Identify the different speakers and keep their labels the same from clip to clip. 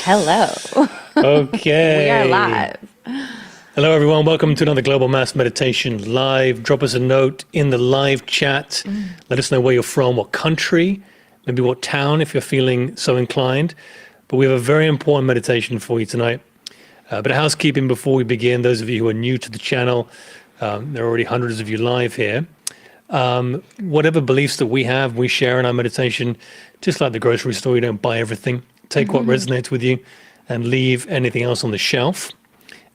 Speaker 1: Hello. We are
Speaker 2: Okay.
Speaker 1: live.
Speaker 2: Hello, everyone. Welcome to another Global Mass Meditation Live. Drop us a note in the live chat. Let us know where you're from, what country, maybe what town if you're feeling so inclined. But we have a very important meditation for you tonight. But housekeeping before we begin, those of you who are new to the channel, there are already hundreds of you live here. Whatever beliefs that we have, we share in our meditation, just like the grocery store, you don't buy everything. Take what resonates with you and leave anything else on the shelf.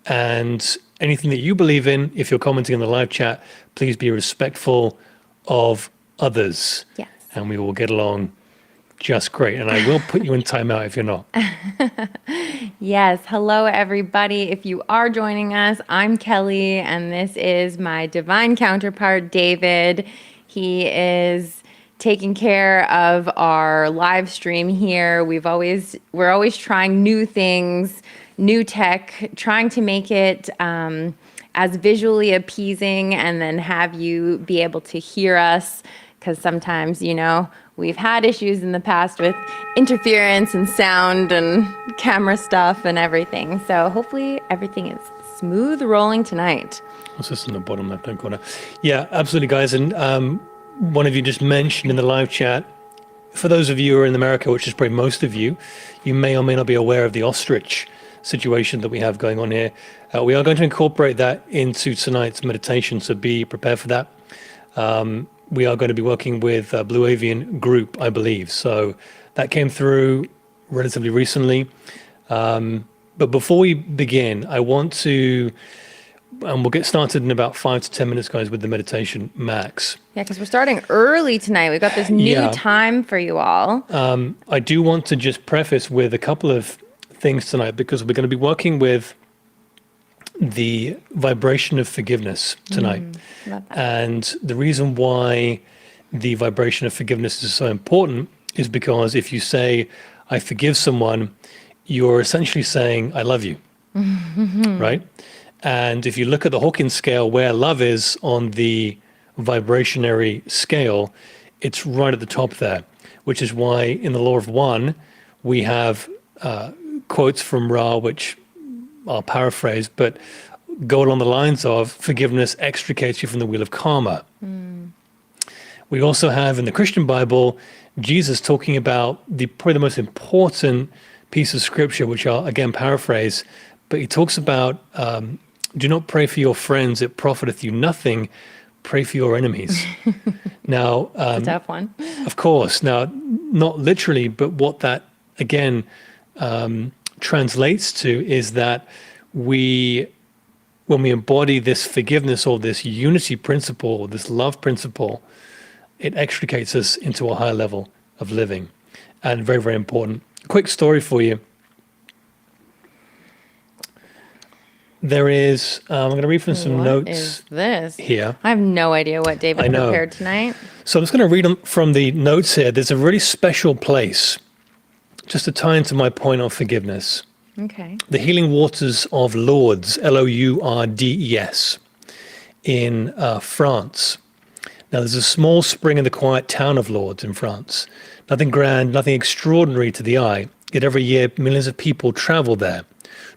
Speaker 2: And anything that you believe in, if you're commenting in the live chat, please be respectful of others.
Speaker 1: Yes.
Speaker 2: And we will get along just great. And I will put you in timeout if you're not.
Speaker 1: Yes. Hello, everybody. If you are joining us, I'm Kelly, and this is my divine counterpart, David. He is taking care of our live stream here. We're always trying new things, new tech, trying to make it as visually appeasing and then have you be able to hear us, because sometimes, we've had issues in the past with interference and sound and camera stuff and everything. So hopefully everything is smooth rolling tonight.
Speaker 2: What's this in the bottom left-hand corner? Yeah, absolutely, guys. And one of you just mentioned in the live chat, for those of you who are in America, which is probably most of you, you may or may not be aware of the ostrich situation that we have going on here. We are going to incorporate that into tonight's meditation, so be prepared for that. We are going to be working with Blue Avian Group, I believe. So that came through relatively recently. But before we begin, I want to, and we'll get started in about 5 to 10 minutes, guys, with the meditation max.
Speaker 1: Yeah, because we're starting early tonight. We've got this new time for you all.
Speaker 2: I do want to just preface with a couple of things tonight, because we're going to be working with the vibration of forgiveness tonight.
Speaker 1: Love that.
Speaker 2: And the reason why the vibration of forgiveness is so important is because if you say, I forgive someone, you're essentially saying, I love you, right? And if you look at the Hawkins scale, where love is on the vibrationary scale, it's right at the top there, which is why in the law of one, we have quotes from Ra, which I'll paraphrase, but go along the lines of forgiveness extricates you from the wheel of karma. We also have in the Christian Bible, Jesus talking about probably the most important piece of scripture, which I'll again paraphrase, but he talks about, do not pray for your friends, it profiteth you nothing, pray for your enemies. Now,
Speaker 1: It's a tough one.
Speaker 2: of course, now, not literally, but what that, again, translates to is that when we embody this forgiveness or this unity principle, or this love principle, it extricates us into a higher level of living. And very, very important. Quick story for you. There is, I'm going to read from some
Speaker 1: What
Speaker 2: notes
Speaker 1: is this?
Speaker 2: here.
Speaker 1: I have no idea what David
Speaker 2: I know.
Speaker 1: prepared tonight.
Speaker 2: So I'm just going to read from the notes here. There's a really special place, just to tie into my point on forgiveness.
Speaker 1: Okay.
Speaker 2: The healing waters of Lourdes, Lourdes, in France. Now, there's a small spring in the quiet town of Lourdes in France. Nothing grand, nothing extraordinary to the eye, yet every year millions of people travel there,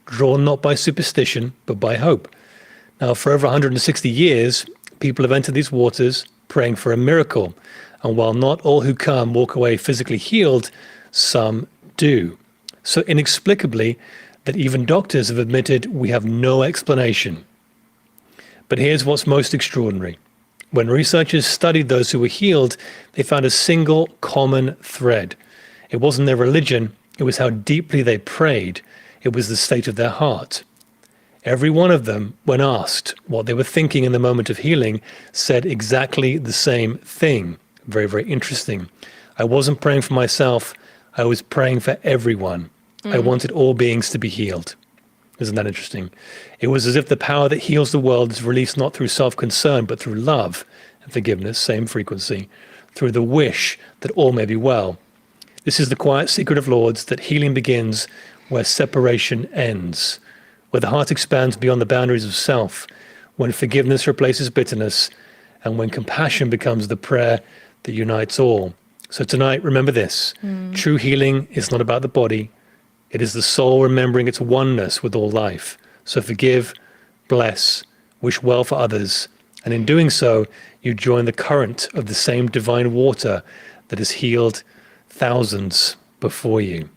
Speaker 2: drawn not by superstition, but by hope. Now, for over 160 years, people have entered these waters praying for a miracle. And while not all who come walk away physically healed, some do. So inexplicably, that even doctors have admitted we have no explanation. But here's what's most extraordinary. When researchers studied those who were healed, they found a single common thread. It wasn't their religion, it was how deeply they prayed. It was the state of their heart. Every one of them, when asked what they were thinking in the moment of healing, said exactly the same thing. Very, very interesting. I wasn't praying for myself, I was praying for everyone. I wanted all beings to be healed. Isn't that interesting? It was as if the power that heals the world is released not through self-concern, but through love and forgiveness, same frequency, through the wish that all may be well. This is the quiet secret of Lourdes, that healing begins where separation ends, where the heart expands beyond the boundaries of self, when forgiveness replaces bitterness, and when compassion becomes the prayer that unites all. So tonight, remember this. True healing is not about the body, It is the soul remembering its oneness with all life. So forgive, bless, wish well for others, and in doing so, you join the current of the same divine water that has healed thousands before you.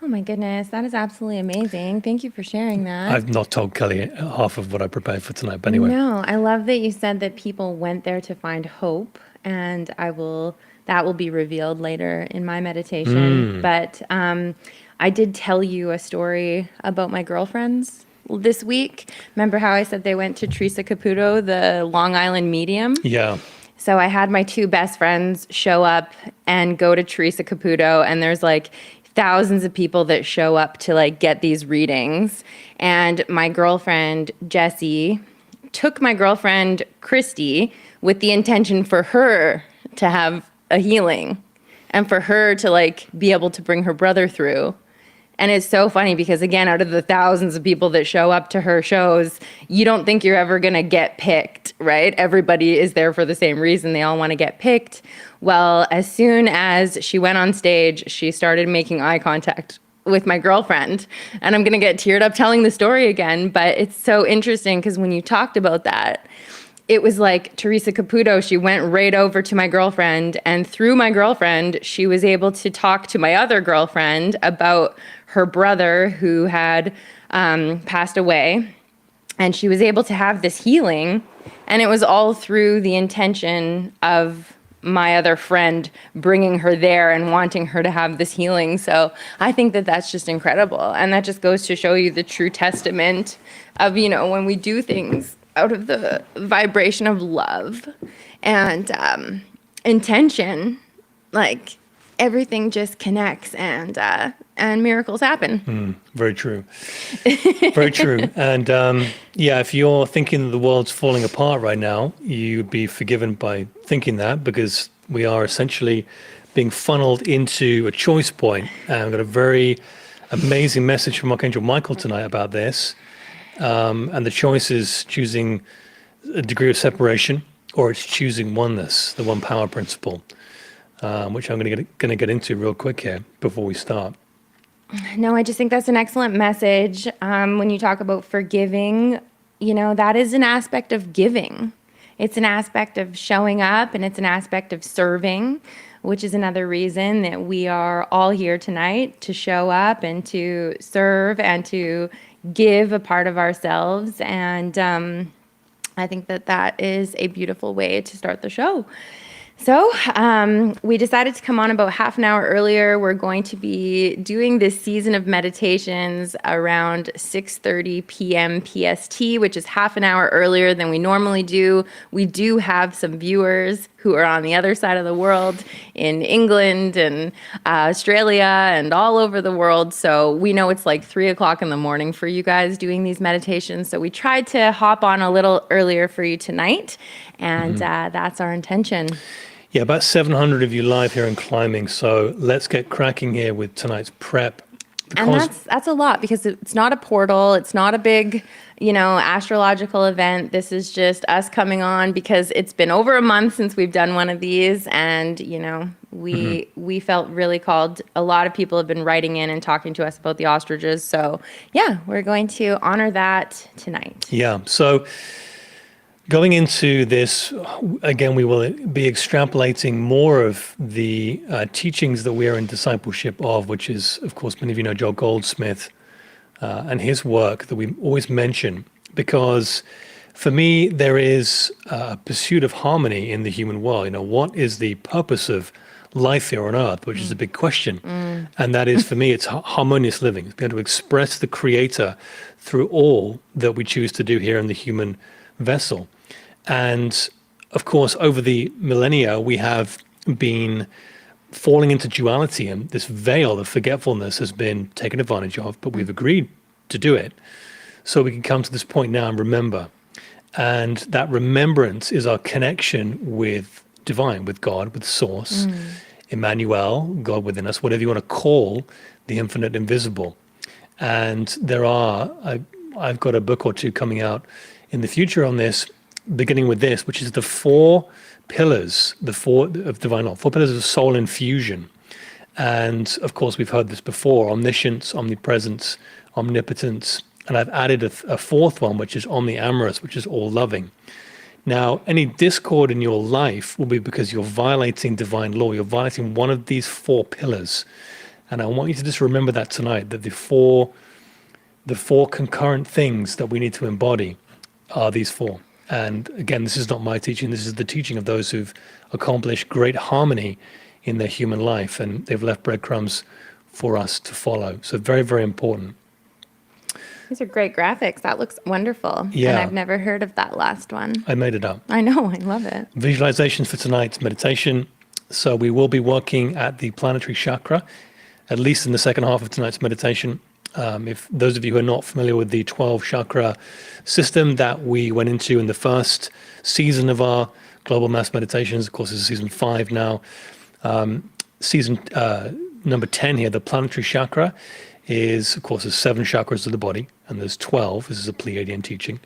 Speaker 1: Oh my goodness, that is absolutely amazing. Thank you for sharing that.
Speaker 2: I've not told Kelly half of what I prepared for tonight, but anyway.
Speaker 1: No, I love that you said that people went there to find hope, and that will be revealed later in my meditation. But I did tell you a story about my girlfriends this week. Remember how I said they went to Teresa Caputo, the Long Island medium?
Speaker 2: Yeah.
Speaker 1: So I had my two best friends show up and go to Teresa Caputo, and there's like thousands of people that show up to like get these readings. And my girlfriend, Jessie, took my girlfriend, Christy, with the intention for her to have a healing and for her to like be able to bring her brother through. And it's so funny because, again, out of the thousands of people that show up to her shows, you don't think you're ever going to get picked, right? Everybody is there for the same reason. They all want to get picked. Well, as soon as she went on stage, she started making eye contact with my girlfriend. And I'm going to get teared up telling the story again. But it's so interesting because when you talked about that, it was like Teresa Caputo, she went right over to my girlfriend, and through my girlfriend, she was able to talk to my other girlfriend about her brother who had passed away. And she was able to have this healing, and it was all through the intention of my other friend bringing her there and wanting her to have this healing. So I think that that's just incredible. And that just goes to show you the true testament of, you know, when we do things out of the vibration of love and intention, like everything just connects and miracles happen.
Speaker 2: Very true. Very true. And yeah, if you're thinking that the world's falling apart right now, you'd be forgiven by thinking that, because we are essentially being funneled into a choice point. And I've got a very amazing message from Archangel Michael tonight about this. And the choice is choosing a degree of separation, or it's choosing oneness, the one power principle, which I'm going to get into real quick here before we start.
Speaker 1: No, I just think that's an excellent message. When you talk about forgiving, you know, that is an aspect of giving. It's an aspect of showing up, and it's an aspect of serving, which is another reason that we are all here tonight, to show up and to serve and to give a part of ourselves. And I think that that is a beautiful way to start the show. So we decided to come on about half an hour earlier. We're going to be doing this season of meditations around 6:30 p.m. PST, which is half an hour earlier than we normally do. We do have some viewers who are on the other side of the world in England and Australia and all over the world. So we know it's like 3 o'clock in the morning for you guys doing these meditations. So we tried to hop on a little earlier for you tonight. And that's our intention.
Speaker 2: Yeah, about 700 of you live here in climbing. So let's get cracking here with tonight's prep.
Speaker 1: And that's a lot, because it's not a portal. It's not a big, you know, astrological event. This is just us coming on because it's been over a month since we've done one of these. And, you know, we felt really called. A lot of people have been writing in and talking to us about the ostriches. So, yeah, we're going to honor that tonight.
Speaker 2: Yeah. So going into this, again, we will be extrapolating more of the teachings that we are in discipleship of, which is, of course, many of you know Joel Goldsmith and his work that we always mention, because for me, there is a pursuit of harmony in the human world. You know, what is the purpose of life here on Earth, which is a big question. And that is, for me, it's harmonious living. It's being able to express the Creator through all that we choose to do here in the human vessel. And of course, over the millennia, we have been falling into duality, and this veil of forgetfulness has been taken advantage of, but we've agreed to do it. So we can come to this point now and remember. And that remembrance is our connection with divine, with God, with Source, Emmanuel, God within us, whatever you want to call the infinite invisible. And there are, I've got a book or two coming out in the future on this, beginning with this, which is the 4 pillars, of divine law, 4 pillars of soul infusion. And of course, we've heard this before: omniscience, omnipresence, omnipotence. And I've added a fourth one, which is omniamorous, which is all loving. Now, any discord in your life will be because you're violating divine law. You're violating one of these four pillars. And I want you to just remember that tonight, that the four concurrent things that we need to embody are these four. And again, this is not my teaching. This is the teaching of those who've accomplished great harmony in their human life, and they've left breadcrumbs for us to follow. So very, very important.
Speaker 1: These are great graphics. That looks wonderful.
Speaker 2: Yeah.
Speaker 1: And I've never heard of that last one.
Speaker 2: I made it up.
Speaker 1: I know. I love it.
Speaker 2: Visualizations for tonight's meditation. So we will be working at the planetary chakra, at least in the second half of tonight's meditation. If those of you who are not familiar with the 12 chakra system that we went into in the first season of our global mass meditations, of course, this is season 5 now. Season number 10 here, the planetary chakra, is, of course, there's 7 chakras of the body, and there's 12. This is a Pleiadian teaching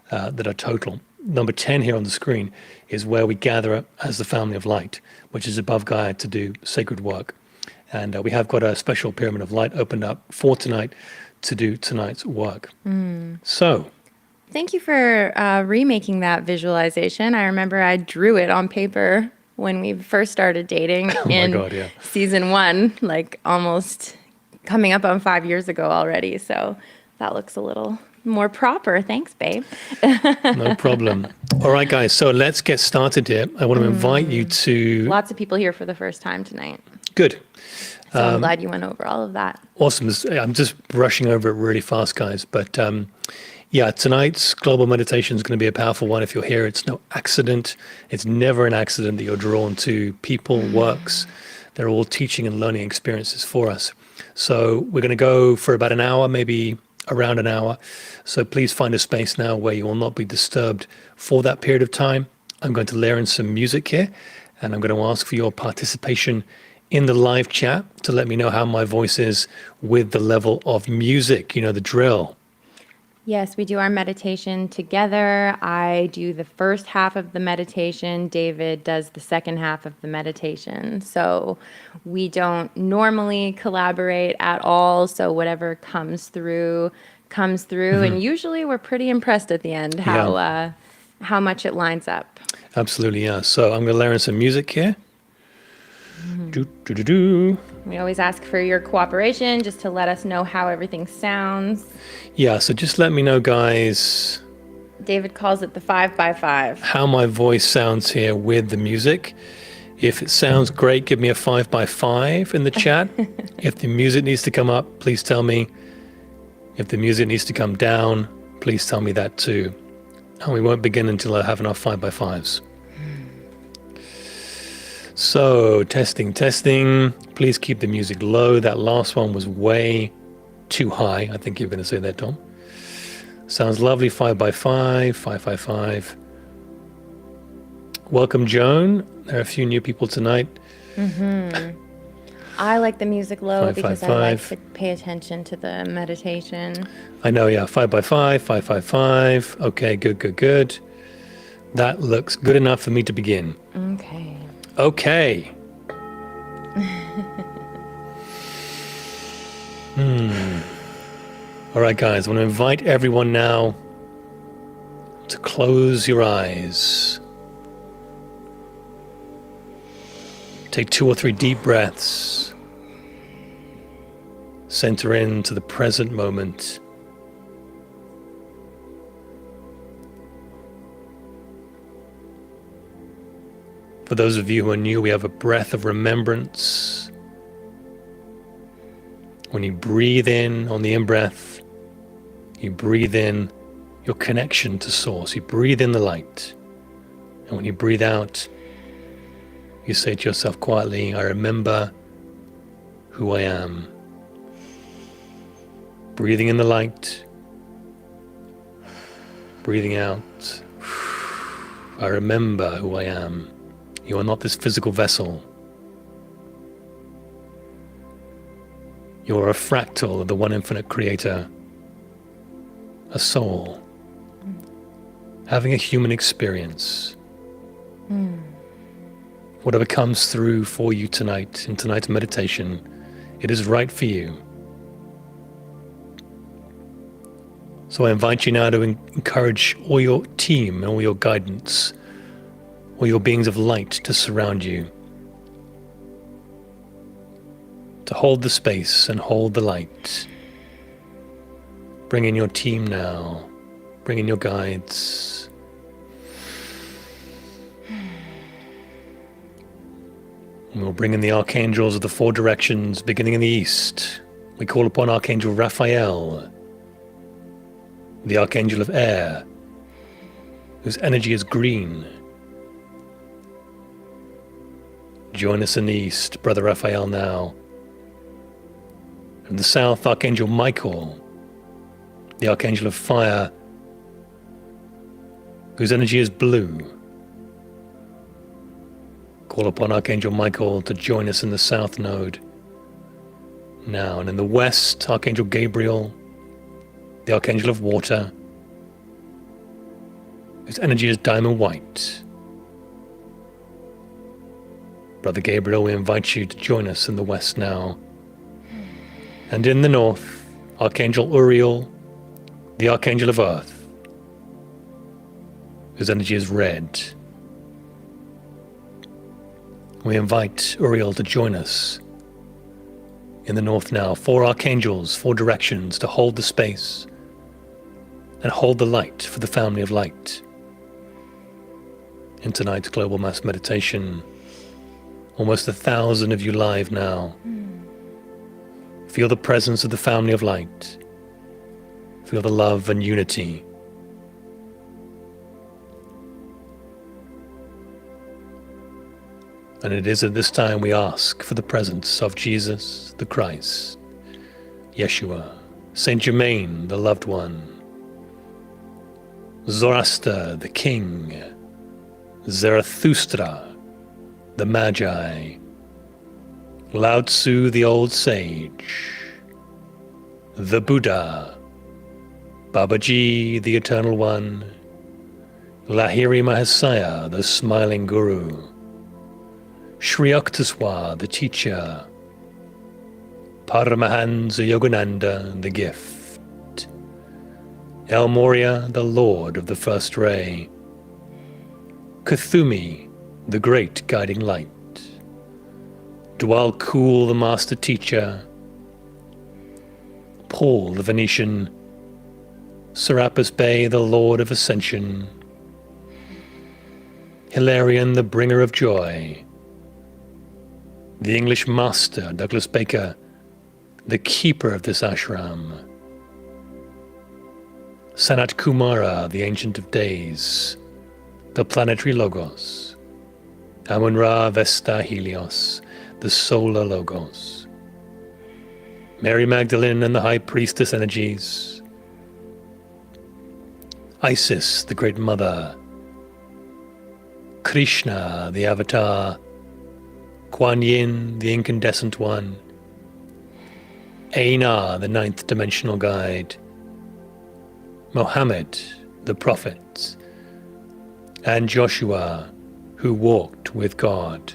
Speaker 2: that are total. Number 10 here on the screen is where we gather as the family of light, which is above Gaia to do sacred work. And we have got a special pyramid of light opened up for tonight to do tonight's work. So,
Speaker 1: Thank you for remaking that visualization. I remember I drew it on paper when we first started dating in
Speaker 2: God, yeah.
Speaker 1: season 1, like almost coming up on 5 years ago already. So that looks a little more proper. Thanks, babe.
Speaker 2: no problem. All right, guys. So let's get started here. I want to invite you to...
Speaker 1: Lots of people here for the first time tonight.
Speaker 2: Good.
Speaker 1: So I'm glad you went over all of that.
Speaker 2: Awesome. I'm just rushing over it really fast, guys. But yeah, tonight's global meditation is going to be a powerful one. If you're here, it's no accident. It's never an accident that you're drawn to people, works. They're all teaching and learning experiences for us. So we're going to go for about an hour, maybe around an hour. So please find a space now where you will not be disturbed for that period of time. I'm going to layer in some music here, and I'm going to ask for your participation in the live chat to let me know how my voice is with the level of music. You know the drill.
Speaker 1: Yes, we do our meditation together. I do the first half of the meditation. David does the second half of the meditation. So we don't normally collaborate at all. So whatever comes through, comes through. And usually we're pretty impressed at the end how much it lines up.
Speaker 2: Absolutely, yeah. So I'm going to layer in some music here. Do, do, do, do.
Speaker 1: We always ask for your cooperation just to let us know how everything sounds.
Speaker 2: Yeah, so just let me know, guys,
Speaker 1: David calls it the 5x5.
Speaker 2: how my voice sounds here with the music. If it sounds great, give me a 5x5 in the chat. If the music needs to come up, please tell me. If the music needs to come down, please tell me that too. And we won't begin until I have enough 5x5s. So, testing. Please keep the music low. That last one was way too high. I think you're going to say that, Tom. Sounds lovely. 5x5, 5x5. Welcome, Joan. There are a few new people tonight.
Speaker 1: I like the music low
Speaker 2: 5,
Speaker 1: because
Speaker 2: 5,
Speaker 1: I like
Speaker 2: 5.
Speaker 1: to pay attention to the meditation.
Speaker 2: I know, yeah. 5x5, 5x5. Okay, good. That looks good enough for me to begin. Okay. All right, guys, I want to invite everyone now to close your eyes. Take 2 or 3 deep breaths. Center into the present moment. For those of you who are new, we have a breath of remembrance. When you breathe in on the in-breath, you breathe in your connection to Source. You breathe in the light. And when you breathe out, you say to yourself quietly, I remember who I am. Breathing in the light. Breathing out. I remember who I am. You are not this physical vessel. You are a fractal of the one infinite creator, a soul, having a human experience, Whatever comes through for you tonight, in tonight's meditation, it is right for you. So I invite you now to encourage all your team and all your guidance, all your beings of light to surround you, to hold the space and hold the light. Bring in your team now. Bring in your guides. And we'll bring in the archangels of the four directions, beginning in the east. We call upon Archangel Raphael, the Archangel of Air, whose energy is green. Join us in the east, Brother Raphael, now. In the south, Archangel Michael, the Archangel of Fire, whose energy is blue. Call upon Archangel Michael to join us in the south node now. And in the west, Archangel Gabriel, the Archangel of Water, whose energy is diamond white. Brother Gabriel, we invite you to join us in the west now. And in the north, Archangel Uriel, the Archangel of Earth, whose energy is red. We invite Uriel to join us in the north now. Four archangels, four directions to hold the space and hold the light for the family of light. In tonight's Global Mass Meditation, almost 1,000 of you live now. Feel the presence of the family of light. Feel the love and unity. And it is at this time we ask for the presence of Jesus, the Christ, Yeshua, Saint Germain, the loved one, Zoroaster, the king, Zarathustra, the Magi, Lao Tzu, the old sage, the Buddha, Babaji, the eternal one, Lahiri Mahasaya, the smiling guru, Sri Yukteswar, the teacher, Paramahansa Yogananda, the gift, El Morya, the Lord of the first ray, Kuthumi, the great guiding light, Dwal Kul, the master teacher, Paul, the Venetian, Serapis Bey, the Lord of Ascension, Hilarion, the bringer of joy, the English master, Douglas Baker, the keeper of this ashram, Sanat Kumara, the ancient of days, the planetary logos, Amun-Ra Vesta Helios, the solar logos, Mary Magdalene and the high priestess energies, Isis, the great mother, Krishna, the avatar, Kuan Yin, the incandescent one, Einar, the ninth dimensional guide, Mohammed, the prophet, and Joshua, who walked with God.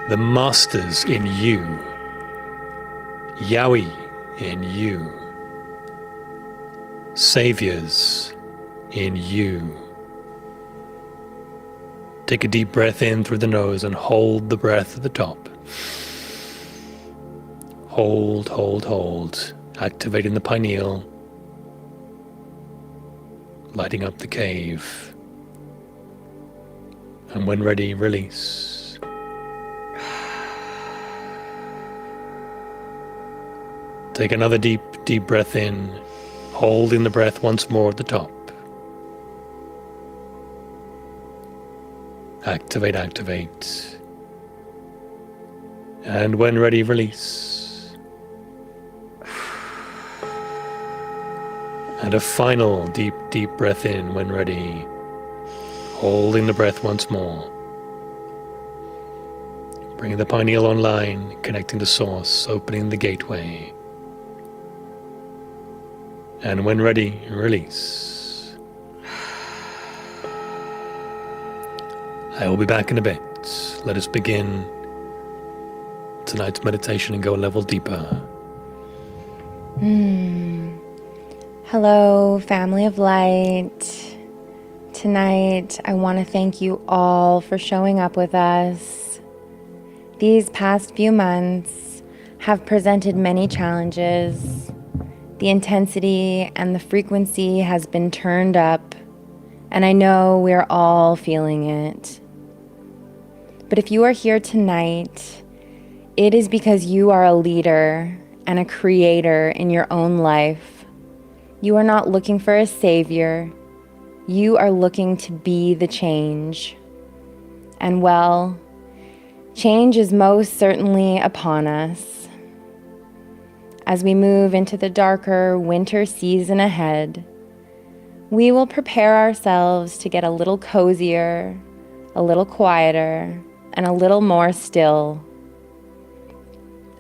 Speaker 2: The masters in you, Yahweh in you, saviors in you. Take a deep breath in through the nose and hold the breath at the top. Hold, hold, hold, activating the pineal, lighting up the cave. And when ready, release. Take another deep, deep breath in, holding the breath once more at the top. Activate, activate. And when ready, release. And a final deep, deep breath in when ready. Holding the breath once more. Bringing the pineal online, connecting to source, opening the gateway. And when ready, release. I will be back in a bit. Let us begin tonight's meditation and go a level deeper.
Speaker 1: Hello, family of light. Tonight, I want to thank you all for showing up with us. These past few months have presented many challenges. The intensity and the frequency has been turned up, and I know we're all feeling it. But if you are here tonight, it is because you are a leader and a creator in your own life. You are not looking for a savior. You are looking to be the change. And well, change is most certainly upon us. As we move into the darker winter season ahead, we will prepare ourselves to get a little cozier, a little quieter, and a little more still.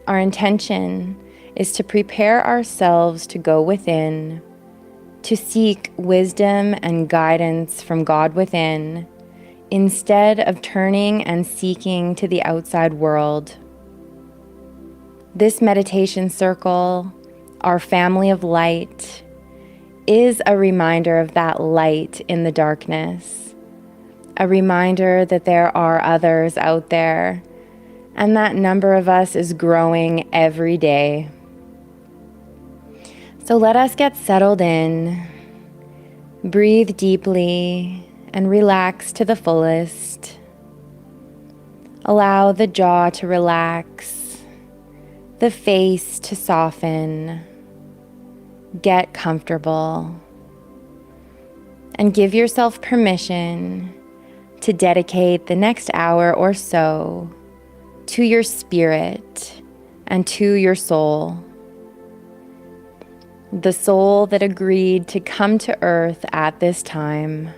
Speaker 1: Our intention is to prepare ourselves to go within, to seek wisdom and guidance from God within, instead of turning and seeking to the outside world. This meditation circle, our family of light, is a reminder of that light in the darkness, a reminder that there are others out there, and that number of us is growing every day. So let us get settled in, breathe deeply, and relax to the fullest. Allow the jaw to relax, the face to soften. Get comfortable, and give yourself permission to dedicate the next hour or so to your spirit and to your soul. The soul that agreed to come to earth at this time.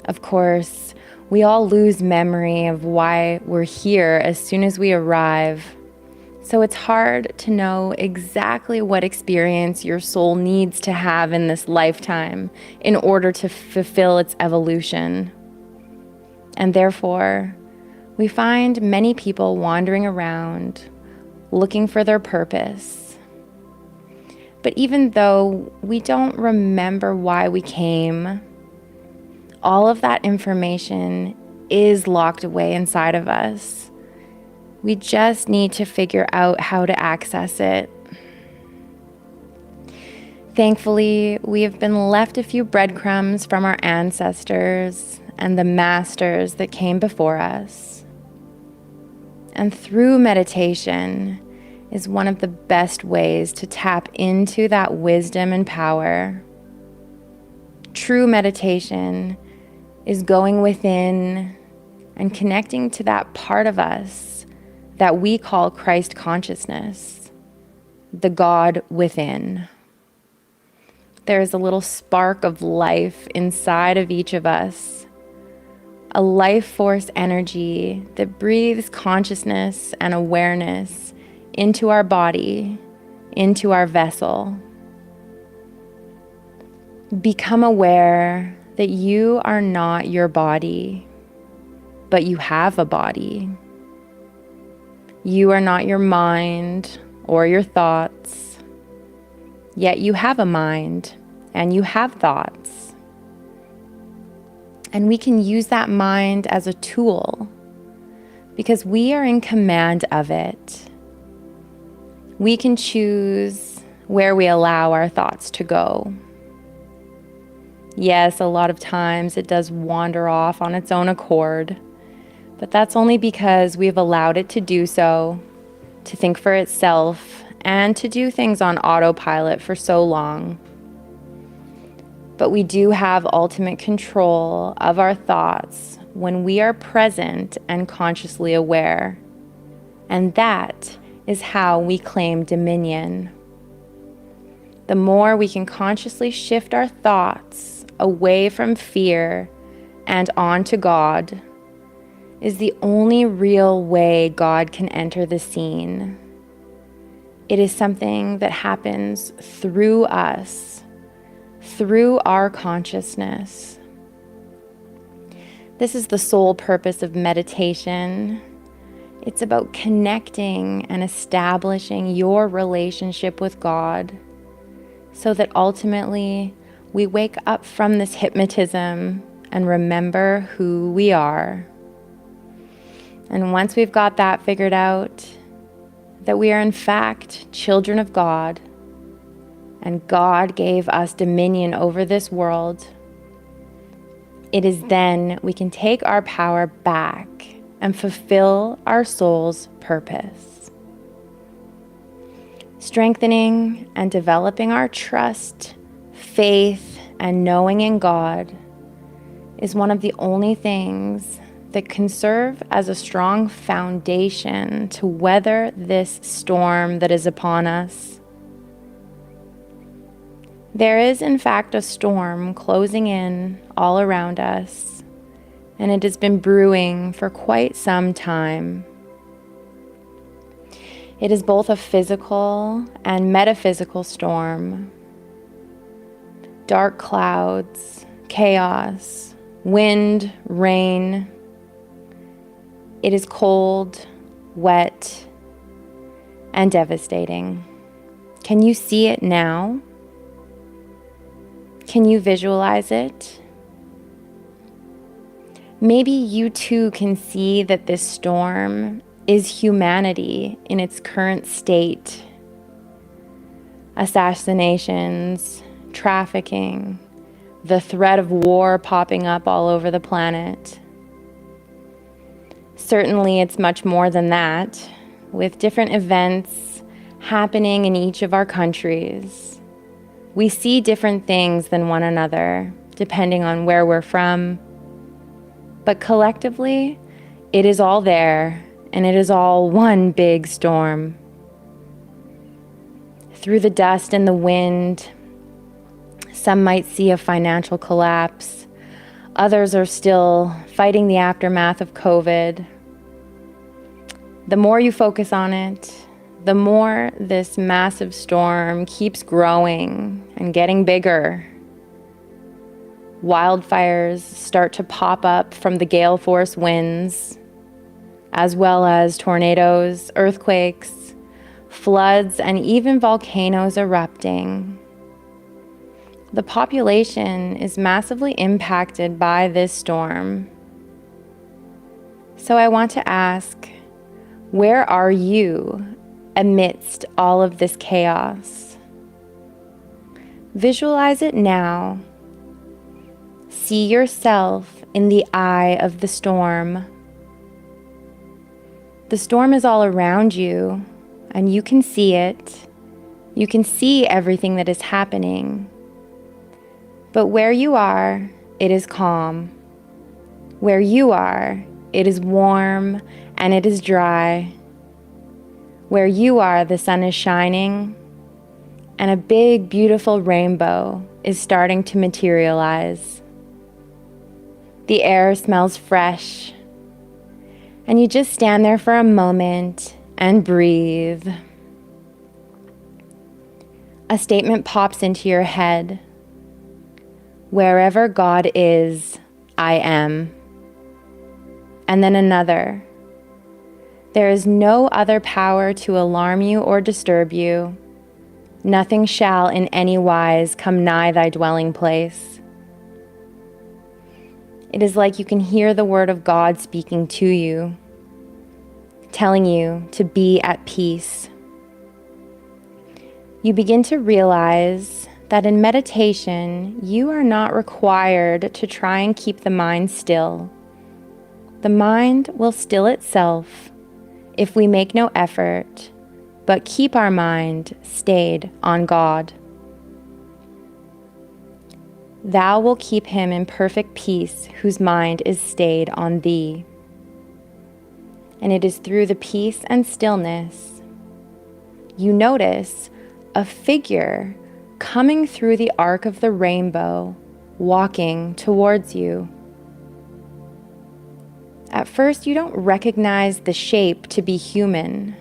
Speaker 1: Of course, we all lose memory of why we're here as soon as we arrive. So it's hard to know exactly what experience your soul needs to have in this lifetime in order to fulfill its evolution. And therefore, we find many people wandering around looking for their purpose. But even though we don't remember why we came, all of that information is locked away inside of us. We just need to figure out how to access it. Thankfully, we have been left a few breadcrumbs from our ancestors and the masters that came before us. And through meditation is one of the best ways to tap into that wisdom and power. True meditation is going within and connecting to that part of us that we call Christ consciousness, the God within. There is a little spark of life inside of each of us, a life force energy that breathes consciousness and awareness into our body, into our vessel. Become aware that you are not your body, but you have a body. You are not your mind or your thoughts, yet you have a mind and you have thoughts. And we can use that mind as a tool because we are in command of it. We can choose where we allow our thoughts to go. Yes, a lot of times it does wander off on its own accord, but that's only because we've allowed it to do so, to think for itself, and to do things on autopilot for so long. But we do have ultimate control of our thoughts when we are present and consciously aware. And that is how we claim dominion. The more we can consciously shift our thoughts away from fear and onto God is the only real way God can enter the scene. It is something that happens through us, through our consciousness. This is the sole purpose of meditation. It's about connecting and establishing your relationship with God so that ultimately we wake up from this hypnotism and remember who we are. And once we've got that figured out, that we are in fact children of God, and God gave us dominion over this world, it is then we can take our power back and fulfill our soul's purpose. Strengthening and developing our trust, faith, and knowing in God is one of the only things that can serve as a strong foundation to weather this storm that is upon us. There is, in fact, a storm closing in all around us, and it has been brewing for quite some time. It is both a physical and metaphysical storm. Dark clouds, chaos, wind, rain. It is cold, wet, and devastating. Can you see it now? Can you visualize it? Maybe you too can see that this storm is humanity in its current state. Assassinations, trafficking, the threat of war popping up all over the planet. Certainly it's much more than that, with different events happening in each of our countries. We see different things than one another, depending on where we're from. But collectively, it is all there, and it is all one big storm. Through the dust and the wind, some might see a financial collapse. Others are still fighting the aftermath of COVID. The more you focus on it, the more this massive storm keeps growing and getting bigger. Wildfires start to pop up from the gale force winds, as well as tornadoes, earthquakes, floods, and even volcanoes erupting. The population is massively impacted by this storm. So I want to ask, where are you amidst all of this chaos? Visualize it now. See yourself in the eye of the storm. The storm is all around you, and you can see it. You can see everything that is happening. But where you are, it is calm. Where you are, it is warm and it is dry. Where you are, the sun is shining, and a big, beautiful rainbow is starting to materialize. The air smells fresh, and you just stand there for a moment and breathe. A statement pops into your head. Wherever God is, I am. And then another. There is no other power to alarm you or disturb you. Nothing shall in any wise come nigh thy dwelling place. It is like you can hear the word of God speaking to you, telling you to be at peace. You begin to realize that in meditation, you are not required to try and keep the mind still. The mind will still itself if we make no effort, but keep our mind stayed on God. Thou wilt keep him in perfect peace whose mind is stayed on thee. And it is through the peace and stillness you notice a figure coming through the arc of the rainbow, walking towards you. At first, you don't recognize the shape to be human.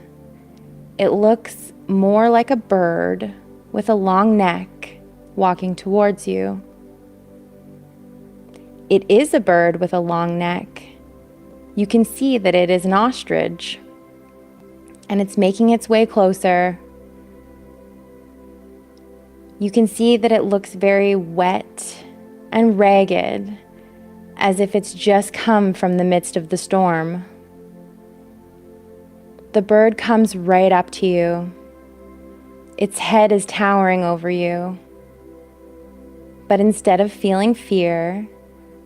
Speaker 1: It looks more like a bird with a long neck walking towards you. It is a bird with a long neck. You can see that it is an ostrich, and it's making its way closer. You can see that it looks very wet and ragged, as if it's just come from the midst of the storm. The bird comes right up to you. Its head is towering over you. But instead of feeling fear,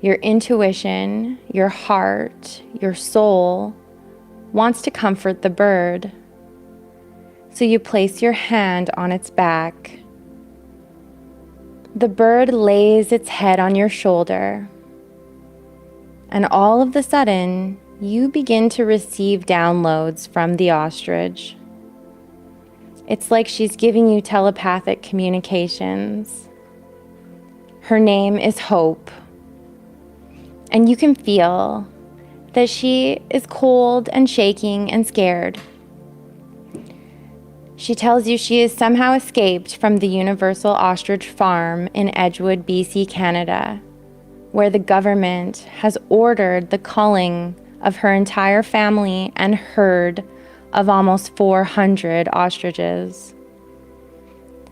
Speaker 1: your intuition, your heart, your soul wants to comfort the bird. So you place your hand on its back. The bird lays its head on your shoulder, and all of a sudden, you begin to receive downloads from the ostrich. It's like she's giving you telepathic communications. Her name is Hope, and you can feel that she is cold and shaking and scared. She tells you she has somehow escaped from the Universal Ostrich Farm in Edgewood, BC, Canada, where the government has ordered the culling of her entire family and herd of almost 400 ostriches.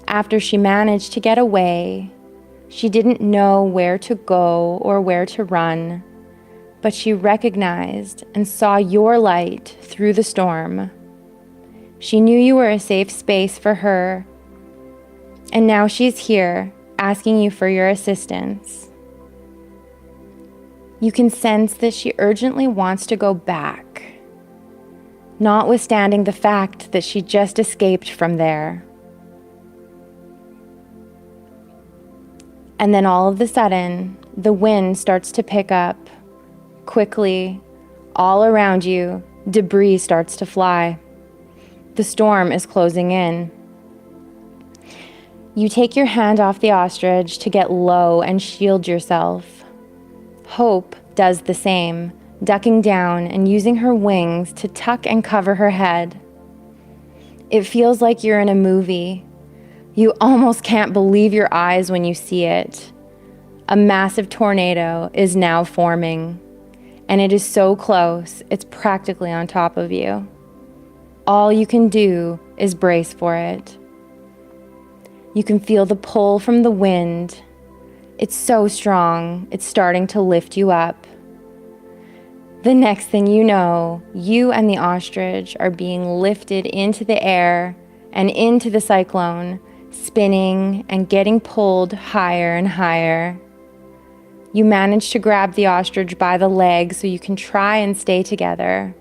Speaker 1: After she managed to get away, she didn't know where to go or where to run, but she recognized and saw your light through the storm. She knew you were a safe space for her, and now she's here asking you for your assistance. You can sense that she urgently wants to go back, notwithstanding the fact that she just escaped from there. And then all of a sudden, the wind starts to pick up. Quickly, all around you, debris starts to fly. The storm is closing in. You take your hand off the ostrich to get low and shield yourself. Hope does the same, ducking down and using her wings to tuck and cover her head. It feels like you're in a movie. You almost can't believe your eyes when you see it. A massive tornado is now forming, and it is so close, it's practically on top of you. All you can do is brace for it. You can feel the pull from the wind. It's so strong, it's starting to lift you up. The next thing you know, you and the ostrich are being lifted into the air and into the cyclone, spinning and getting pulled higher and higher. You manage to grab the ostrich by the leg so you can try and stay together.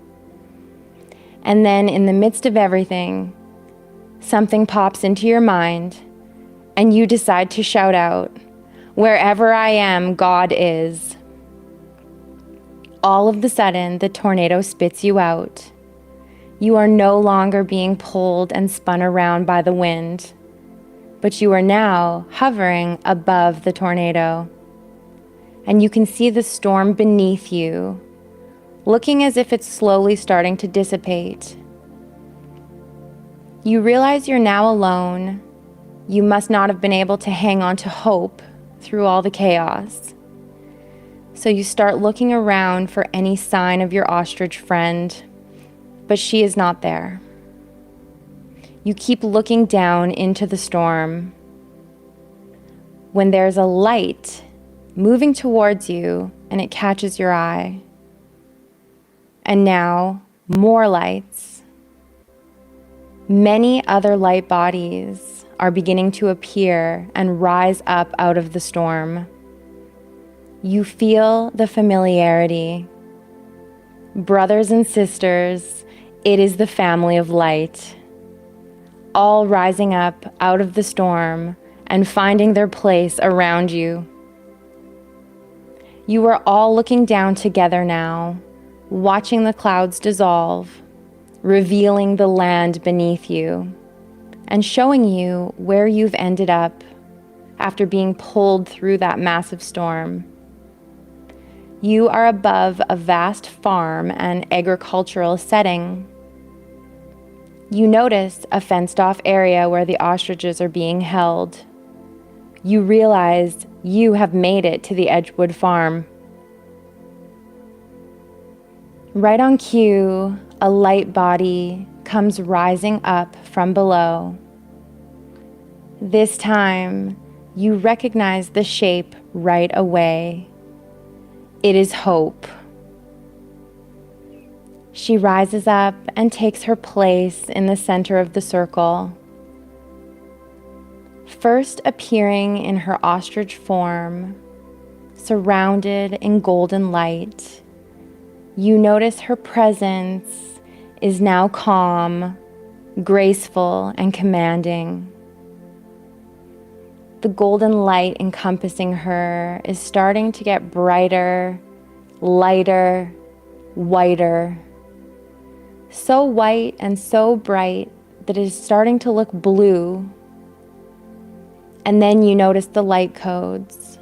Speaker 1: And then in the midst of everything, something pops into your mind and you decide to shout out, "Wherever I am, God is." All of a sudden, the tornado spits you out. You are no longer being pulled and spun around by the wind, but you are now hovering above the tornado. And you can see the storm beneath you, looking as if it's slowly starting to dissipate. You realize you're now alone. You must not have been able to hang on to hope through all the chaos. So you start looking around for any sign of your ostrich friend, but she is not there. You keep looking down into the storm when there's a light moving towards you and it catches your eye. And now, more lights. Many other light bodies are beginning to appear and rise up out of the storm. You feel the familiarity. Brothers and sisters, it is the family of light, all rising up out of the storm and finding their place around you. You are all looking down together now, watching the clouds dissolve, revealing the land beneath you, and showing you where you've ended up after being pulled through that massive storm. You are above a vast farm and agricultural setting. You notice a fenced-off area where the ostriches are being held. You realize you have made it to the Edgewood farm. Right on cue, a light body comes rising up from below. This time, you recognize the shape right away. It is Hope. She rises up and takes her place in the center of the circle. First appearing in her ostrich form, surrounded in golden light, you notice her presence is now calm, graceful, and commanding. The golden light encompassing her is starting to get brighter, lighter, whiter. So white and so bright that it is starting to look blue. And then you notice the light codes,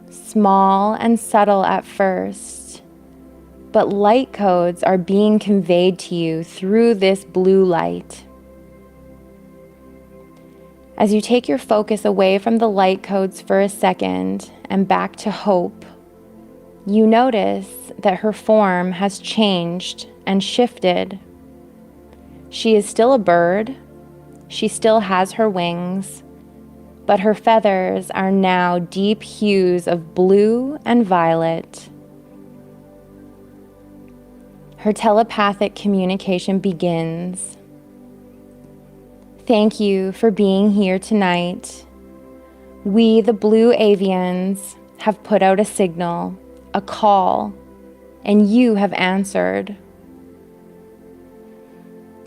Speaker 1: small and subtle at first, but light codes are being conveyed to you through this blue light. As you take your focus away from the light codes for a second and back to Hope, you notice that her form has changed and shifted. She is still a bird, she still has her wings, but her feathers are now deep hues of blue and violet. Her telepathic communication begins. Thank you for being here tonight. We, the blue avians, have put out a signal, a call, and you have answered.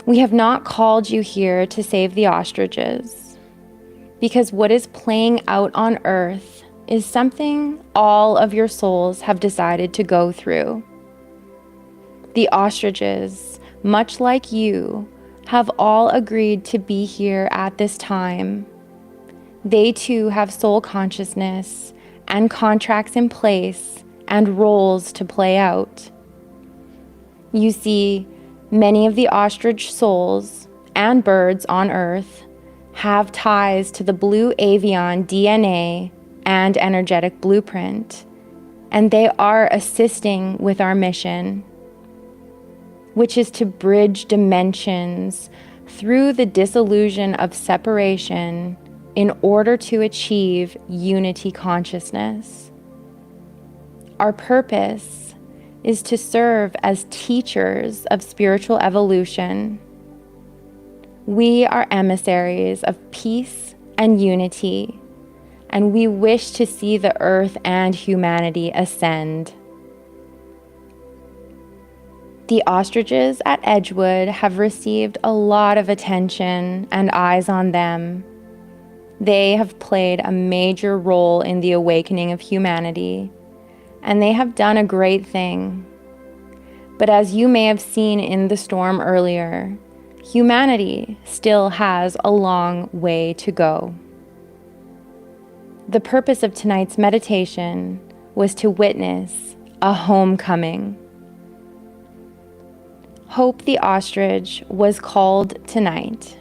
Speaker 1: We have not called you here to save the ostriches, because what is playing out on Earth is something all of your souls have decided to go through. The ostriches, much like you, have all agreed to be here at this time. They too have soul consciousness and contracts in place and roles to play out. You see, many of the ostrich souls and birds on Earth have ties to the blue avian DNA and energetic blueprint, and they are assisting with our mission, which is to bridge dimensions through the disillusion of separation in order to achieve unity consciousness. Our purpose is to serve as teachers of spiritual evolution. We are emissaries of peace and unity, and we wish to see the earth and humanity ascend. The ostriches at Edgewood have received a lot of attention and eyes on them. They have played a major role in the awakening of humanity, and they have done a great thing. But as you may have seen in the storm earlier, humanity still has a long way to go. The purpose of tonight's meditation was to witness a homecoming. Hope the ostrich was called tonight.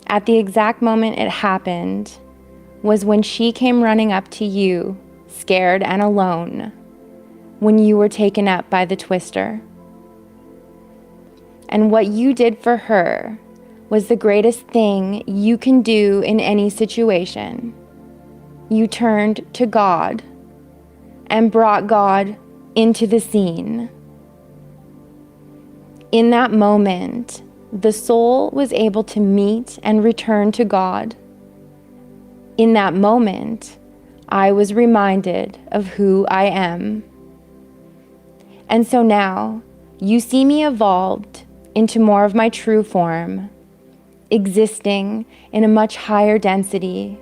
Speaker 1: At the exact moment it happened was when she came running up to you, scared and alone, when you were taken up by the twister. And what you did for her was the greatest thing you can do in any situation. You turned to God and brought God into the scene. In that moment, the soul was able to meet and return to God. In that moment, I was reminded of who I am. And so now, you see me evolved into more of my true form, existing in a much higher density,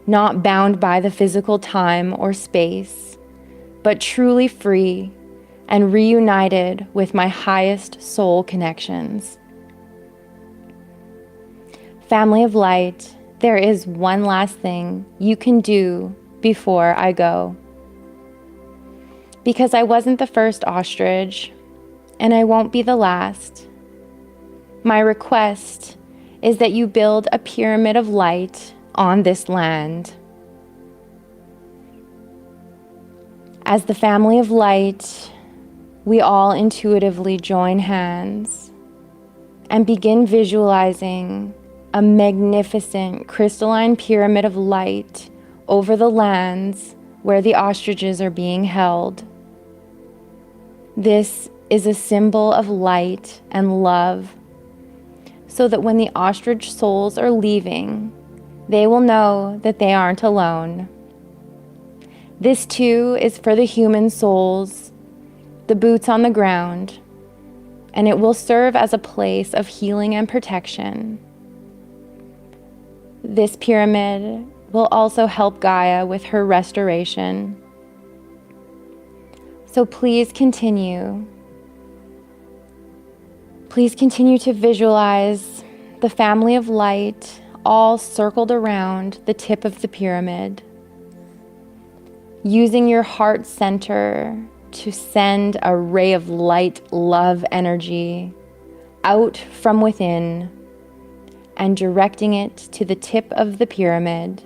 Speaker 1: not bound by the physical time or space, but truly free and reunited with my highest soul connections. Family of light, there is one last thing you can do before I go. Because I wasn't the first ostrich, and I won't be the last. My request is that you build a pyramid of light on this land. As the family of light, we all intuitively join hands and begin visualizing a magnificent crystalline pyramid of light over the lands where the ostriches are being held. This is a symbol of light and love, so that when the ostrich souls are leaving, they will know that they aren't alone. This too is for the human souls, the boots on the ground, and it will serve as a place of healing and protection. This pyramid will also help Gaia with her restoration. So please continue. Please continue to visualize the family of light all circled around the tip of the pyramid, using your heart center to send a ray of light, love energy out from within and directing it to the tip of the pyramid,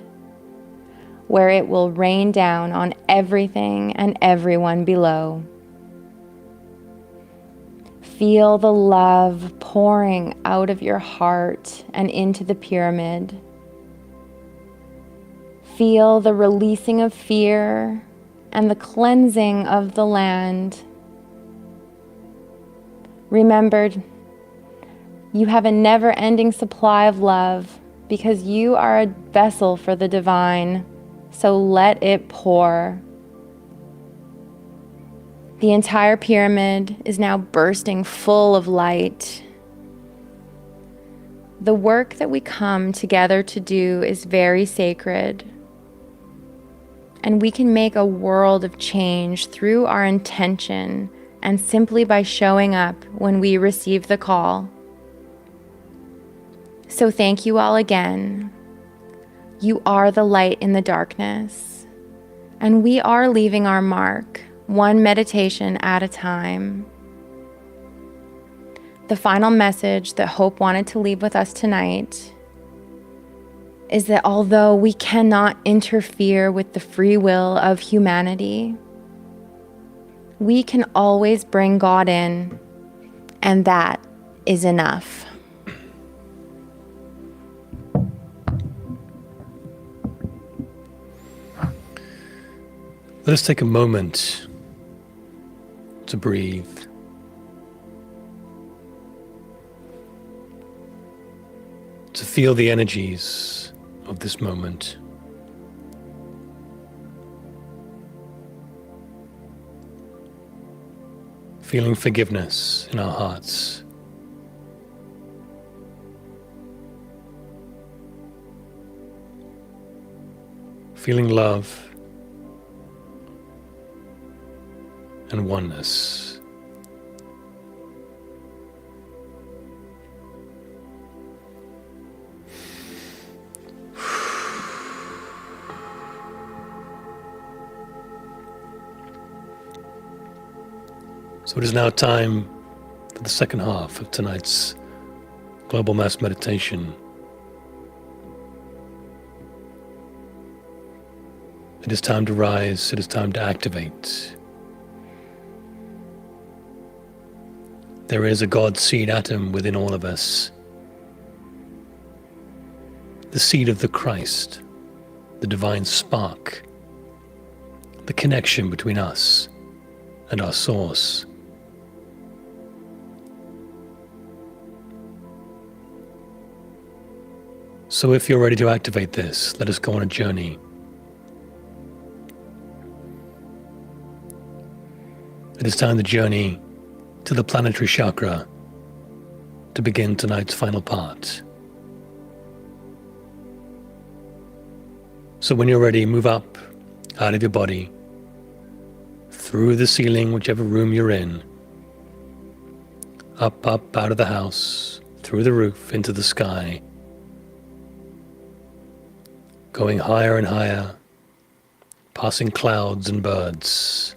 Speaker 1: where it will rain down on everything and everyone below. Feel the love pouring out of your heart and into the pyramid. Feel the releasing of fear and the cleansing of the land. Remember, you have a never-ending supply of love because you are a vessel for the divine, so let it pour. The entire pyramid is now bursting full of light. The work that we come together to do is very sacred, and we can make a world of change through our intention and simply by showing up when we receive the call. So thank you all again. You are the light in the darkness, and we are leaving our mark, one meditation at a time. The final message that Hope wanted to leave with us tonight is that although we cannot interfere with the free will of humanity, we can always bring God in, and that is enough.
Speaker 2: Let us take a moment to breathe. To feel the energies of this moment. Feeling forgiveness in our hearts. Feeling love and oneness. So it is now time for the second half of tonight's Global Mass Meditation. It is time to rise, it is time to activate. There is a God seed atom within all of us. The seed of the Christ, the divine spark, the connection between us and our source. So if you're ready to activate this, let us go on a journey. It is time to journey to the planetary chakra to begin tonight's final part. So when you're ready, move up out of your body, through the ceiling, whichever room you're in, up out of the house, through the roof, into the sky, going higher and higher, passing clouds and birds,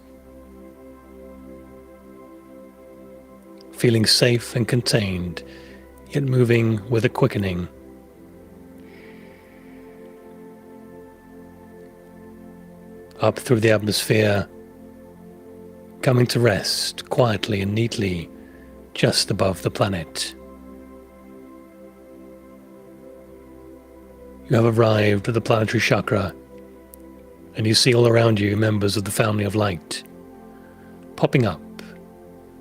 Speaker 2: feeling safe and contained, yet moving with a quickening. Up through the atmosphere, coming to rest quietly and neatly just above the planet. You have arrived at the planetary chakra, and you see all around you members of the family of light popping up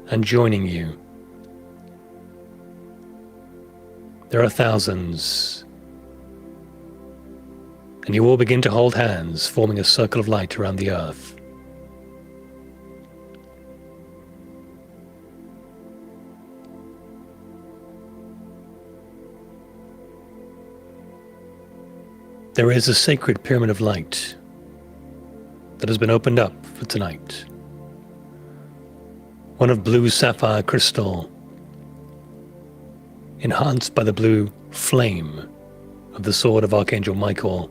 Speaker 2: and joining you. There are thousands, and you all begin to hold hands, forming a circle of light around the earth. There is a sacred pyramid of light that has been opened up for tonight. One of blue sapphire crystal, enhanced by the blue flame of the sword of Archangel Michael.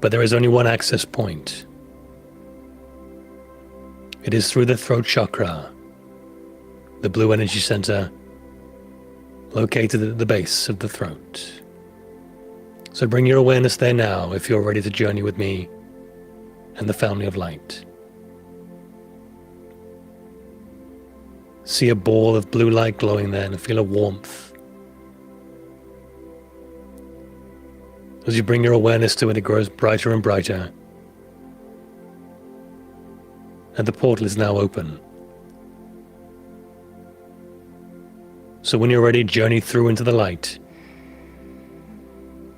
Speaker 2: But there is only one access point. It is through the throat chakra, the blue energy center located at the base of the throat. So bring your awareness there now if you're ready to journey with me and the family of light. See a ball of blue light glowing there and feel a warmth. As you bring your awareness to it, it grows brighter and brighter. And the portal is now open. So when you're ready, journey through into the light.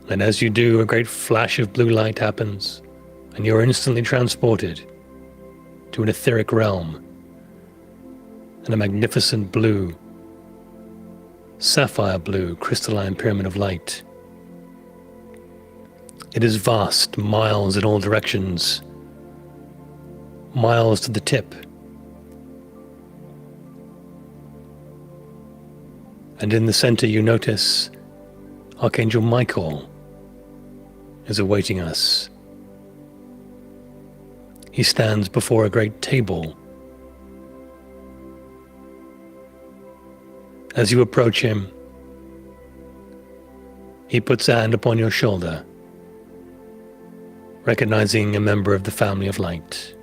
Speaker 2: And as you do, a great flash of blue light happens, and you're instantly transported to an etheric realm and a magnificent blue, sapphire blue, crystalline pyramid of light. It is vast, miles in all directions, miles to the tip. And in the center you notice Archangel Michael is awaiting us. He stands before a great table. As you approach him, he puts a hand upon your shoulder, recognizing a member of the family of light.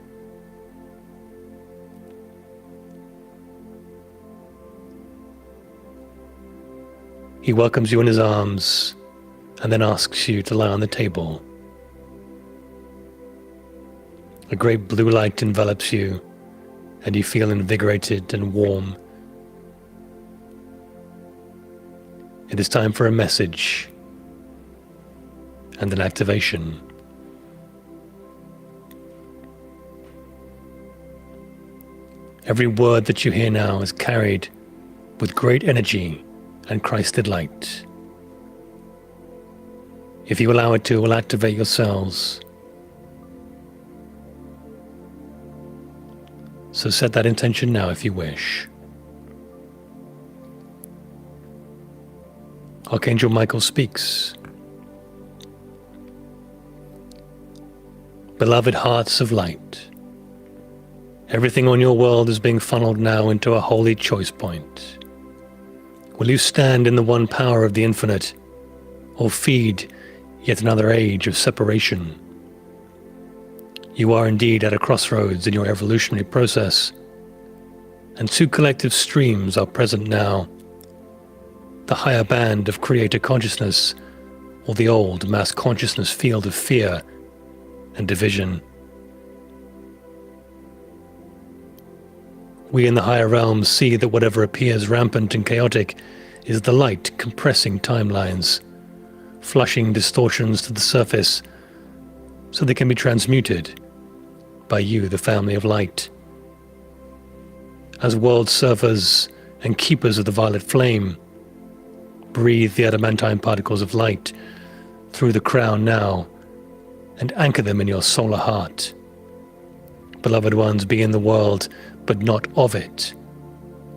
Speaker 2: He welcomes you in his arms and then asks you to lie on the table. A great blue light envelops you, and you feel invigorated and warm. It is time for a message and an activation. Every word that you hear now is carried with great energy and Christed light. If you allow it to, it will activate your cells. So set that intention now if you wish. Archangel Michael speaks. Beloved hearts of light, everything on your world is being funneled now into a holy choice point. Will you stand in the one power of the infinite, or feed yet another age of separation? You are indeed at a crossroads in your evolutionary process, and two collective streams are present now: the higher band of creator consciousness, or the old mass consciousness field of fear and division. We in the higher realms see that whatever appears rampant and chaotic is the light compressing timelines, flushing distortions to the surface so they can be transmuted by you, the family of light. As world servers and keepers of the violet flame, breathe the adamantine particles of light through the crown now and anchor them in your solar heart. Beloved ones, be in the world, but not of it,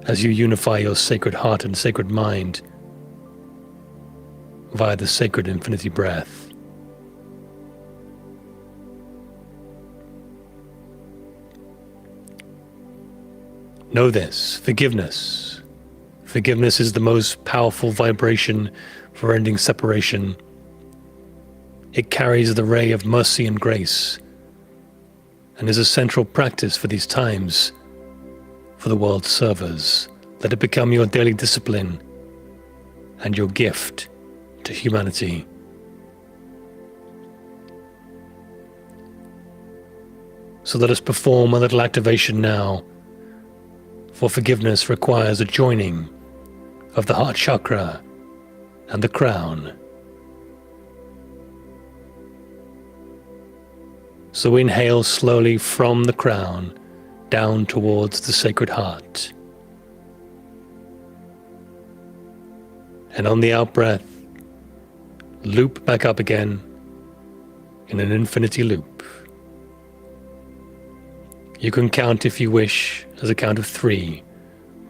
Speaker 2: as you unify your sacred heart and sacred mind via the sacred infinity breath. Know this: forgiveness. Forgiveness is the most powerful vibration for ending separation. It carries the ray of mercy and grace and is a central practice for these times for the world's servers. Let it become your daily discipline and your gift to humanity. So let us perform a little activation now, for forgiveness requires a joining of the heart chakra and the crown. So inhale slowly from the crown down towards the sacred heart. And on the out-breath, loop back up again in an infinity loop. You can count if you wish as a count of 3,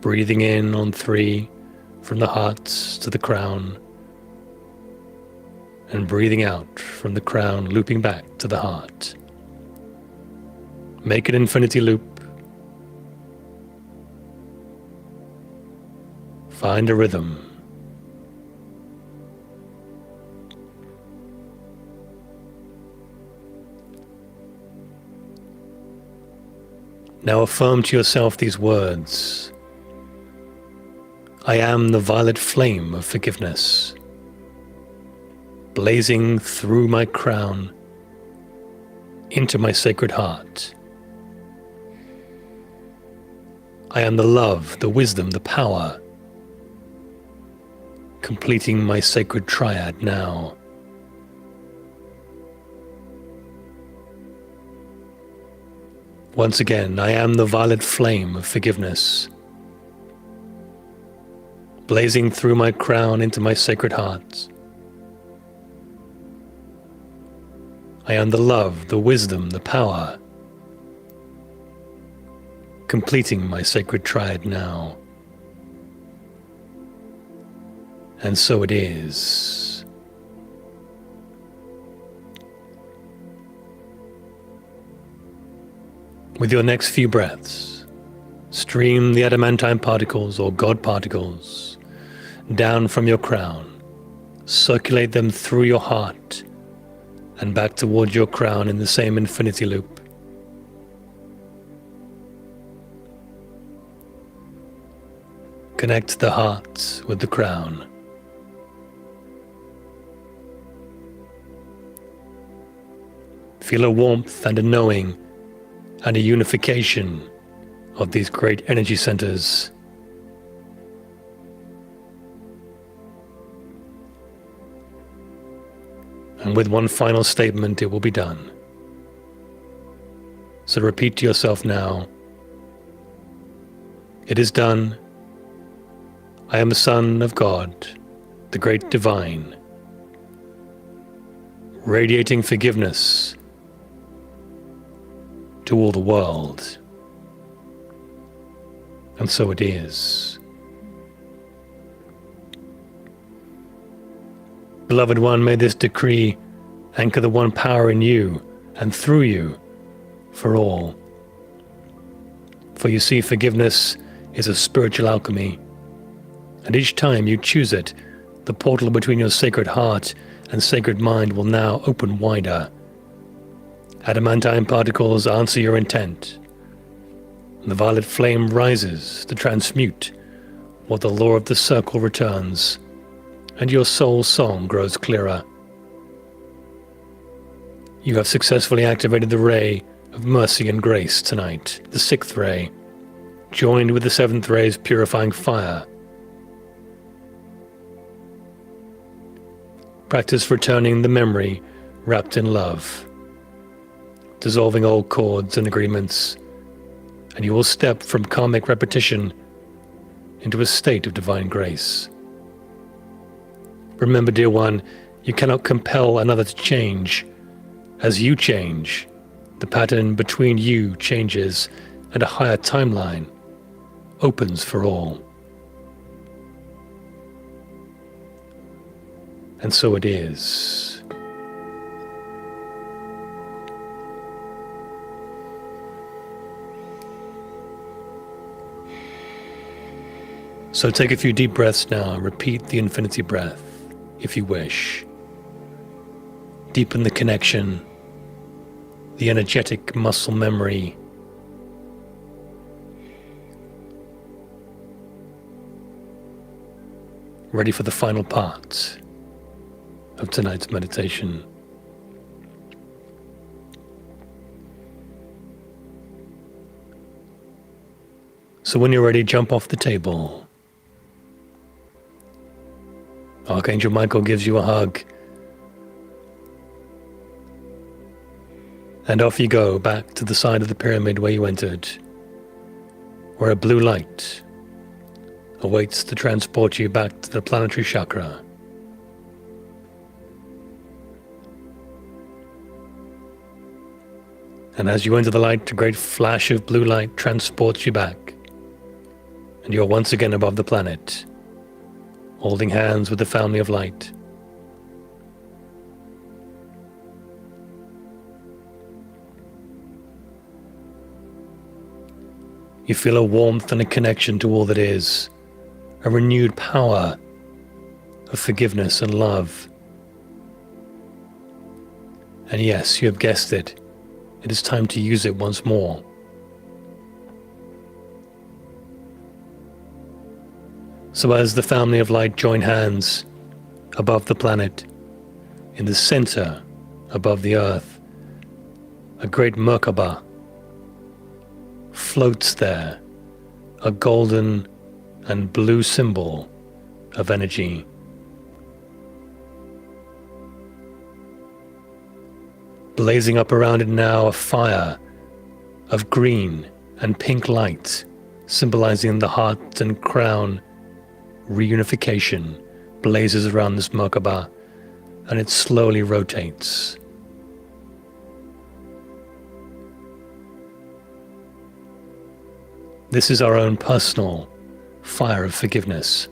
Speaker 2: breathing in on 3 from the heart to the crown, and breathing out from the crown, looping back to the heart. Make an infinity loop. Find a rhythm. Now affirm to yourself these words. I am the violet flame of forgiveness, blazing through my crown into my sacred heart. I am the love, the wisdom, the power, completing my sacred triad now. Once again, I am the violet flame of forgiveness, blazing through my crown into my sacred heart. I am the love, the wisdom, the power, completing my sacred triad now. And so it is. With your next few breaths, stream the adamantine particles or God particles down from your crown. Circulate them through your heart and back towards your crown in the same infinity loop. Connect the heart with the crown. Feel a warmth and a knowing and a unification of these great energy centers. And with one final statement, it will be done. So repeat to yourself now, it is done. I am the Son of God, the great divine, radiating forgiveness to all the world. And so it is. Beloved one, may this decree anchor the one power in you and through you for all. For you see, forgiveness is a spiritual alchemy, and each time you choose it, the portal between your sacred heart and sacred mind will now open wider. Adamantine particles answer your intent. The violet flame rises to transmute while the law of the circle returns, and your soul's song grows clearer. You have successfully activated the ray of mercy and grace tonight, the 6th ray, joined with the 7th ray's purifying fire. Practice returning the memory wrapped in love, dissolving old cords and agreements, and you will step from karmic repetition into a state of divine grace. Remember, dear one, you cannot compel another to change. As you change, the pattern between you changes, and a higher timeline opens for all. And so it is. So take a few deep breaths now and repeat the infinity breath, if you wish. Deepen the connection the energetic muscle memory, ready for the final part of tonight's meditation. So when you're ready, jump off the table. Archangel Michael gives you a hug. And off you go, back to the side of the pyramid where you entered, where a blue light awaits to transport you back to the planetary chakra. And as you enter the light, a great flash of blue light transports you back. And you're once again above the planet, holding hands with the family of light. You feel a warmth and a connection to all that is, a renewed power of forgiveness and love. And yes, you have guessed it, it is time to use it once more. So as the family of light join hands above the planet, in the center above the earth, a great Merkaba floats there, a golden and blue symbol of energy. Blazing up around it now, a fire of green and pink light, symbolizing the heart and crown reunification, blazes around this Merkaba, and it slowly rotates. This is our own personal fire of forgiveness.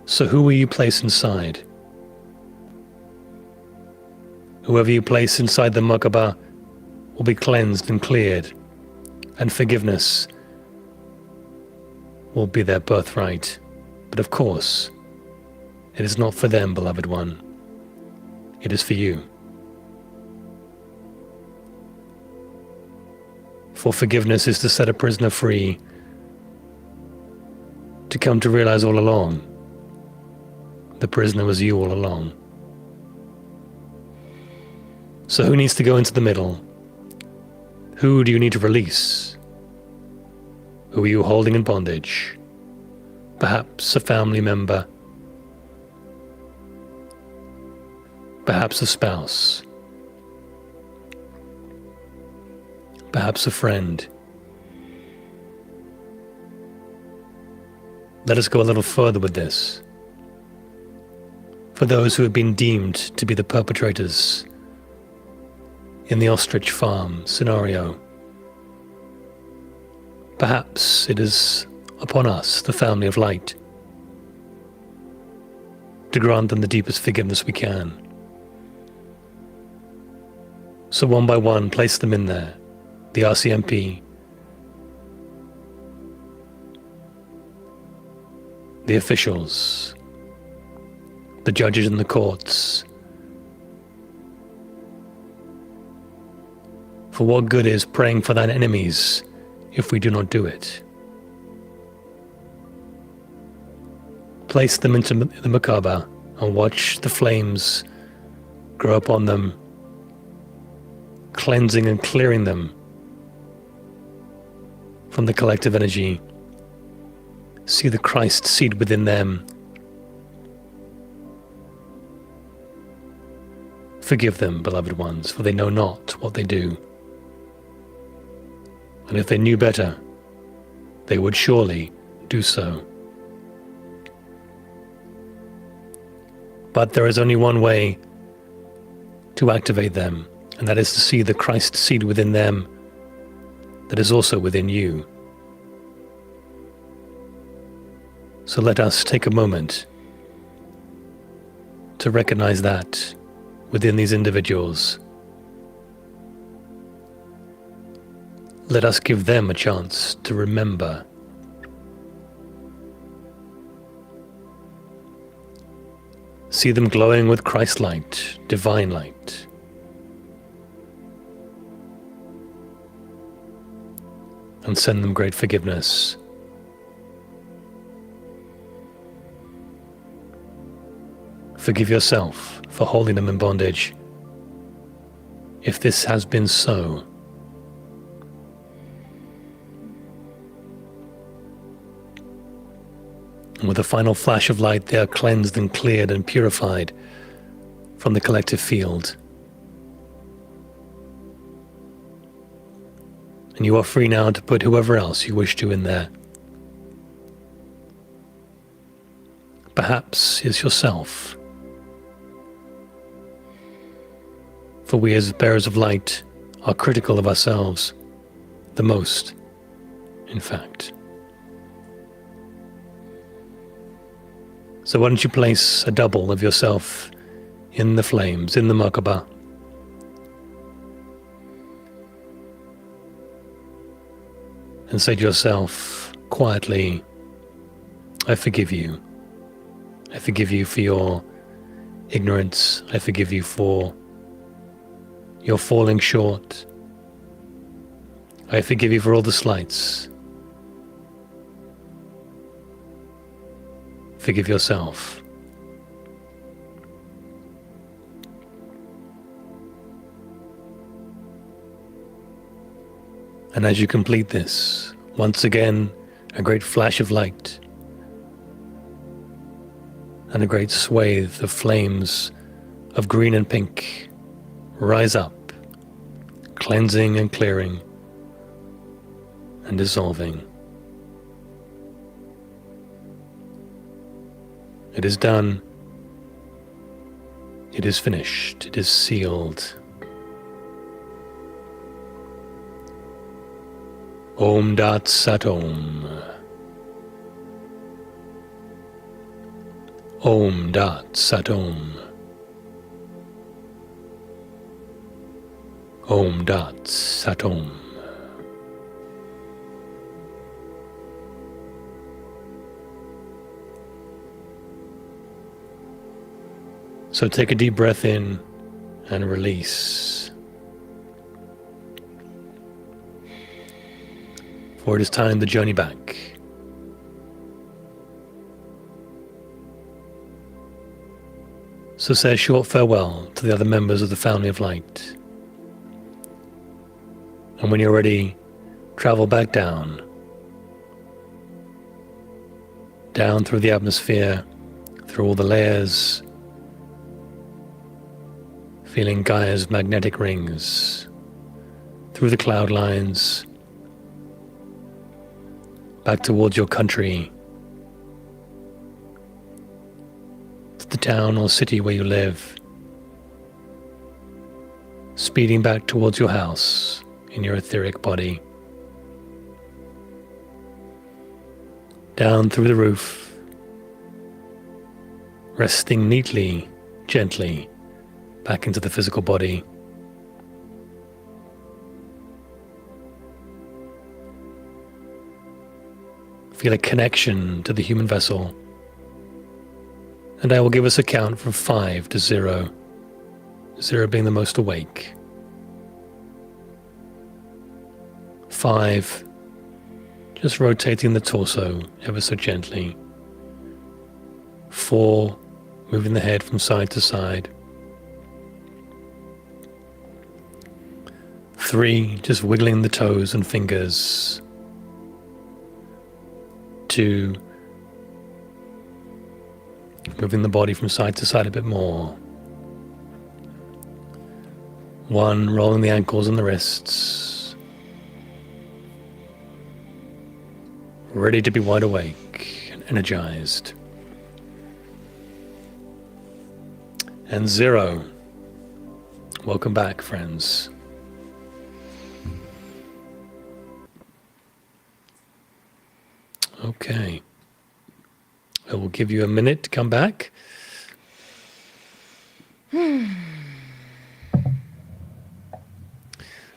Speaker 2: So who will you place inside? Whoever you place inside the Merkaba will be cleansed and cleared, and forgiveness will be their birthright. But of course, it is not for them, beloved one. It is for you. For forgiveness is to set a prisoner free, to come to realize all along, the prisoner was you all along. So who needs to go into the middle? Who do you need to release? Who are you holding in bondage? Perhaps a family member, perhaps a spouse, perhaps a friend. Let us go a little further with this. For those who have been deemed to be the perpetrators in the ostrich farm scenario, perhaps it is upon us, the family of light, to grant them the deepest forgiveness we can. So one by one, place them in there. The RCMP, the officials, the judges in the courts. For what good is praying for thine enemies if we do not do it? Place them into the Merkaba and watch the flames grow upon them, cleansing and clearing them from the collective energy. See the Christ seed within them. Forgive them, beloved ones, for they know not what they do. And if they knew better, they would surely do so. But there is only one way to activate them, and that is to see the Christ seed within them that is also within you. So let us take a moment to recognize that within these individuals. Let us give them a chance to remember. See them glowing with Christ light, divine light. And send them great forgiveness. Forgive yourself for holding them in bondage, if this has been so. And with a final flash of light, they are cleansed and cleared and purified from the collective field. And you are free now to put whoever else you wish to in there. Perhaps it's yourself. For we as bearers of light are critical of ourselves, the most, in fact. So why don't you place a double of yourself in the flames, in the Merkaba, and say to yourself quietly, I forgive you. I forgive you for your ignorance. I forgive you for your falling short. I forgive you for all the slights. Forgive yourself. And as you complete this, once again, a great flash of light and a great swathe of flames of green and pink rise up, cleansing and clearing and dissolving. It is done. It is finished. It is sealed. Om Dat Sat Om. Om Dat Sat Om. Om Dat Sat Om. So take a deep breath in and release. For it is time to journey back. So say a short farewell to the other members of the family of light. And when you're ready, travel back down through the atmosphere, through all the layers, feeling Gaia's magnetic rings, through the cloud lines, back towards your country, to the town or city where you live, speeding back towards your house in your etheric body, down through the roof, resting neatly, gently, back into the physical body. Feel a connection to the human vessel. And I will give us a count from 5 to 0, 0 being the most awake. 5, just rotating the torso ever so gently. 4, moving the head from side to side. 3, just wiggling the toes and fingers. 2, moving the body from side to side a bit more. 1, rolling the ankles and the wrists. Ready to be wide awake and energized. And 0. Welcome back, friends. Okay. I will give you a minute to come back. There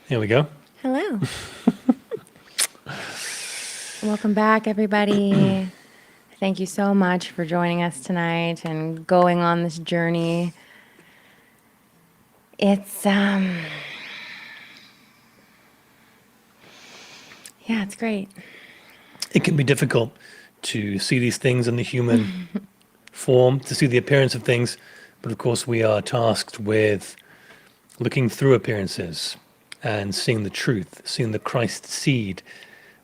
Speaker 2: we go.
Speaker 1: Hello. Welcome back, everybody. Thank you so much for joining us tonight and going on this journey. It's yeah, it's great.
Speaker 2: It can be difficult to see these things in the human form, to see the appearance of things, but of course we are tasked with looking through appearances and seeing the truth, seeing the Christ seed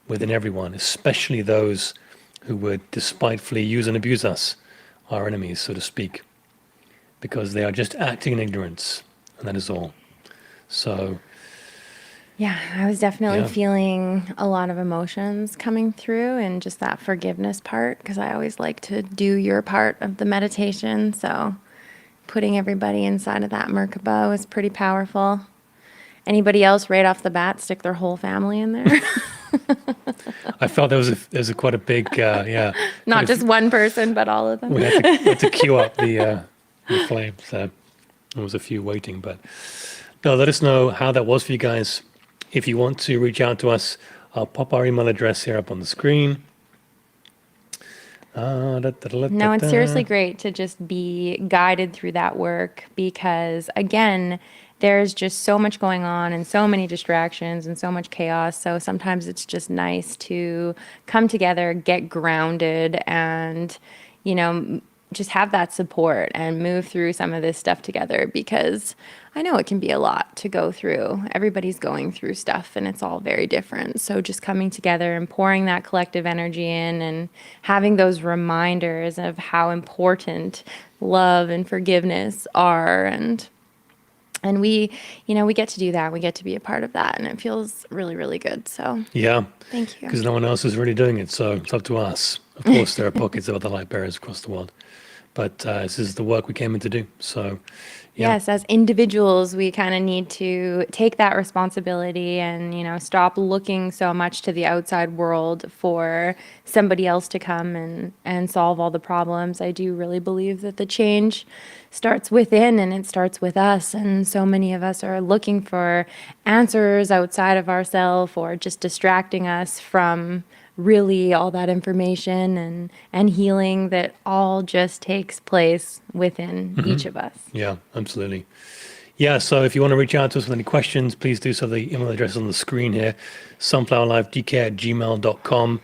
Speaker 2: within everyone, especially those who would despitefully use and abuse us, our enemies, so to speak, because they are just acting in ignorance, and that is all. So,
Speaker 1: Yeah, I was definitely
Speaker 2: yeah,
Speaker 1: feeling a lot of emotions coming through and just that forgiveness part because I always like to do your part of the meditation. So putting everybody inside of that Merkaba was pretty powerful. Anybody else right off the bat stick their whole family in there?
Speaker 2: I felt there was a quite a big, yeah, quite
Speaker 1: Not just one person, but all of them.
Speaker 2: we had to queue up the flames. There was a few waiting, but no, let us know how that was for you guys. If you want to reach out to us, I'll pop our email address here up on the screen.
Speaker 1: No, it's seriously great to just be guided through that work because, again, there's just so much going on and so many distractions and so much chaos. So sometimes it's just nice to come together, get grounded, and, just have that support and move through some of this stuff together because I know it can be a lot to go through. Everybody's going through stuff and it's all very different. So just coming together and pouring that collective energy in and having those reminders of how important love and forgiveness are and we get to do that. We get to be a part of that and it feels really, really good. So
Speaker 2: Yeah,
Speaker 1: thank you.
Speaker 2: because no one else is really doing it, so it's up to us. Of course, there are pockets of other light bearers across the world, but this is the work we came in to do. So, yeah,
Speaker 1: Yes, as individuals, we kind of need to take that responsibility and, stop looking so much to the outside world for somebody else to come and solve all the problems. I do really believe that the change starts within and it starts with us. And so many of us are looking for answers outside of ourselves or just distracting us from really all that information and healing that all just takes place within each of us.
Speaker 2: yeah, absolutely. Yeah, so if you want to reach out to us with any questions, please do so. The email address is on the screen here, sunflowerlifedk@gmail.com,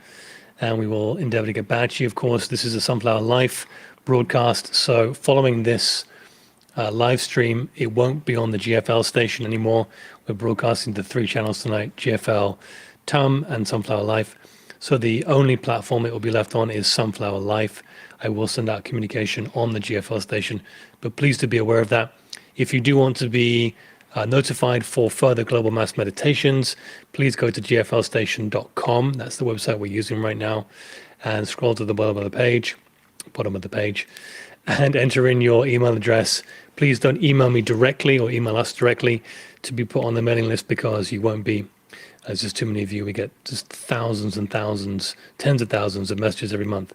Speaker 2: and we will endeavor to get back to you. Of course, this is a Sunflower Life broadcast, so following this live stream, it won't be on the GFL station anymore. We're broadcasting to 3 channels tonight, GFL, TUM, and Sunflower Life. So the only platform it will be left on is Sunflower Life. I will send out communication on the GFL station, but please do be aware of that. If you do want to be notified for further global mass meditations, please go to gflstation.com. That's the website we're using right now, and scroll to the bottom of the page, and enter in your email address. Please don't email me directly or email us directly to be put on the mailing list because you won't be. There's just too many of you. We get just thousands and thousands, tens of thousands of messages every month.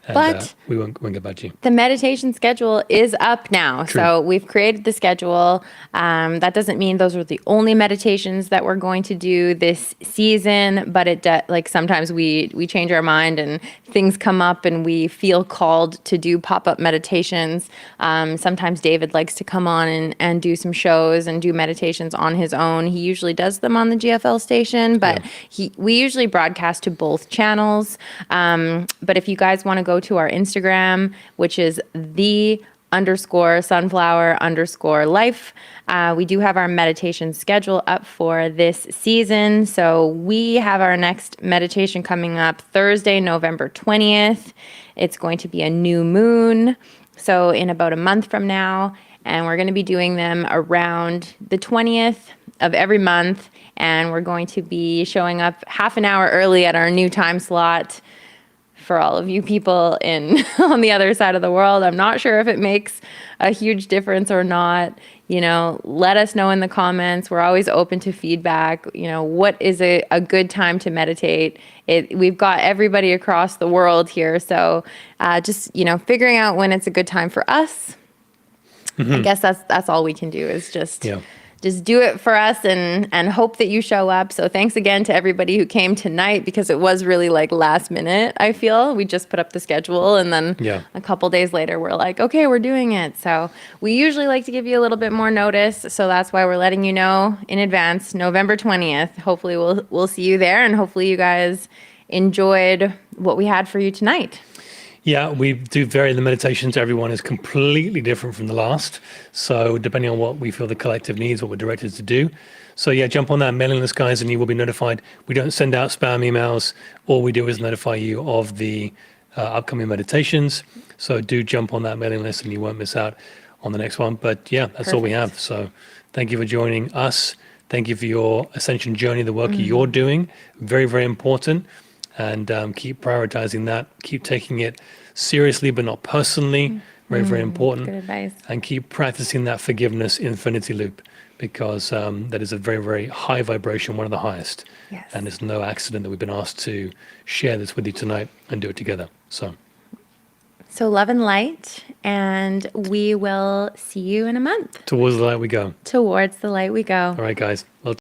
Speaker 2: And
Speaker 1: But
Speaker 2: we won't get back to you.
Speaker 1: the meditation schedule is up now.
Speaker 2: True.
Speaker 1: So we've created the schedule. That doesn't mean those are the only meditations that we're going to do this season, but like sometimes we change our mind and things come up and we feel called to do pop-up meditations. Sometimes David likes to come on and do some shows and do meditations on his own. He usually does them on the GFL station, but we usually broadcast to both channels. But if you guys want to go to our Instagram, which is _sunflower_life. We do have our meditation schedule up for this season. So we have our next meditation coming up Thursday, November 20th. It's going to be a new moon. So in about a month from now, and we're going to be doing them around the 20th of every month. And we're going to be showing up half an hour early at our new time slot. For all of you people on the other side of the world, I'm not sure if it makes a huge difference or not. Let us know in the comments. We're always open to feedback. What is a good time to meditate? We've got everybody across the world here. So just, figuring out when it's a good time for us. I guess that's all we can do is just just do it for us and hope that you show up. So thanks again to everybody who came tonight, because it was really like last minute, I feel. We just put up the schedule and then a couple days later we're like, okay, we're doing it. So we usually like to give you a little bit more notice. So that's why we're letting you know in advance, November 20th. Hopefully we'll see you there, and hopefully you guys enjoyed what we had for you tonight.
Speaker 2: Yeah, we do vary the meditations. Everyone is completely different from the last. So depending on what we feel the collective needs, what we're directed to do. So yeah, jump on that mailing list, guys, and you will be notified. We don't send out spam emails. All we do is notify you of the upcoming meditations. So do jump on that mailing list and you won't miss out on the next one. But yeah, that's all we have. So thank you for joining us. Thank you for your ascension journey, the work you're doing. Very, very important. And keep prioritizing that. Keep taking it seriously, but not personally. Very, very important.
Speaker 1: Good advice.
Speaker 2: And keep practicing that forgiveness infinity loop, because that is a very, very high vibration, one of the highest.
Speaker 1: Yes.
Speaker 2: And it's no accident that we've been asked to share this with you tonight and do it together.
Speaker 1: So love and light, and we will see you in a month.
Speaker 2: Towards the light we go.
Speaker 1: Towards the light we go.
Speaker 2: All right, guys. Well,